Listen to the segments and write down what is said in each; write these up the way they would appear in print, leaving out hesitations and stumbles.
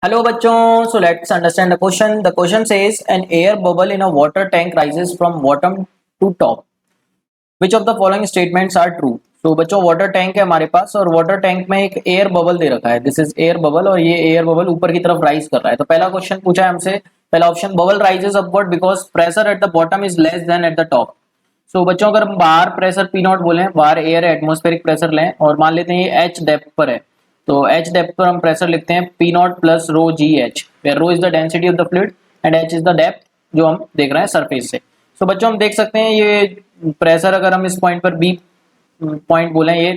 Hello बच्चों, so let's understand the question. The question says an air bubble in a water tank rises from bottom to top. Which of the following statements are true? तो बच्चों water tank है हमारे पास और water tank में एक air bubble दे रखा है. This is air bubble और ये एयर बबल ऊपर की तरफ राइज कर रहा है. तो पहला क्वेश्चन पूछा है हमसे, पहला option bubble rises upward because pressure at the bottom is less than at the top. So बच्चों अगर हम बाहर प्रेशर पी नॉट बोले, बाहर एयर एटमोस्फेरिक प्रेशर लें और मान लेते हैं ये एच डेप्थ पर है, तो एच डेप्थ पर हम प्रेशर लिखते हैं P naught plus rho g h, where rho is the density of the fluid and h is the depth जो हम देख रहे हैं सरफेस से. सो बच्चों हम देख सकते हैं ये प्रेशर अगर हम इस पॉइंट पर बी पॉइंट बोले ये,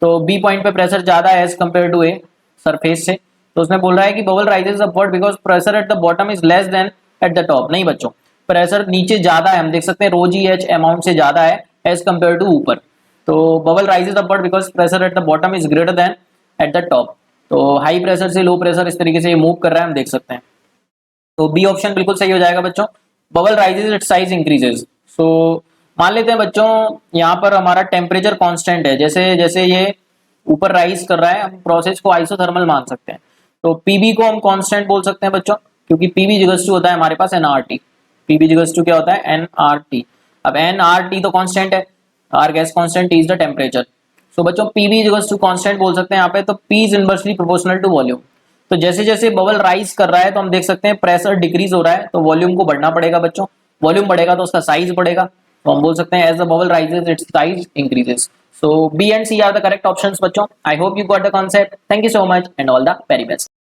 तो बी पॉइंट पे प्रेशर ज्यादा है as compare to a surface से. तो उसमें बोल रहा है कि bubble rises upward because pressure at the bottom is less than at the top. नहीं बच्चों, प्रेशर नीचे ज्यादा है, हम देख सकते हैं रो जी एच अमाउंट से ज्यादा है एज कम्पेयर टू ऊपर. तो bubble rises upward because pressure at the bottom is greater than at the top. तो हाई प्रेशर से लो प्रेशर इस तरीके से ये मूव कर रहा है, हम देख सकते हैं. तो बी ऑप्शन बिल्कुल सही हो जाएगा बच्चों. Bubble rises it size increases. So मान लेते हैं बच्चों यहाँ पर हमारा टेम्परेचर कांस्टेंट है, जैसे जैसे ये ऊपर राइज कर रहा है हम प्रोसेस को आइसोथर्मल मान सकते हैं. तो पीबी को हम कांस्टेंट बोल सकते हैं बच्चों, क्योंकि पीबी जिगस टू होता है हमारे पास एनआरटी. पीबी जिगस टू क्या होता है? एनआरटी. अब एनआरटी तो कांस्टेंट है, R gas constant, T is the temperature. So बच्चों पीबी जिगस टू कांस्टेंट बोल सकते हैं यहाँ पे. तो P is inversely proportional to volume. तो जैसे जैसे बबल राइज कर रहा है तो हम देख सकते हैं प्रेशर डिक्रीज हो रहा है, तो वॉल्यूम को बढ़ना पड़ेगा बच्चों. वॉल्यूम बढ़ेगा तो उसका साइज बढ़ेगा. तो हम बोल सकते हैं as the bubble rises its size increases. So B and C are the correct options बच्चों. I hope you got the concept. Thank you so much and all the very best.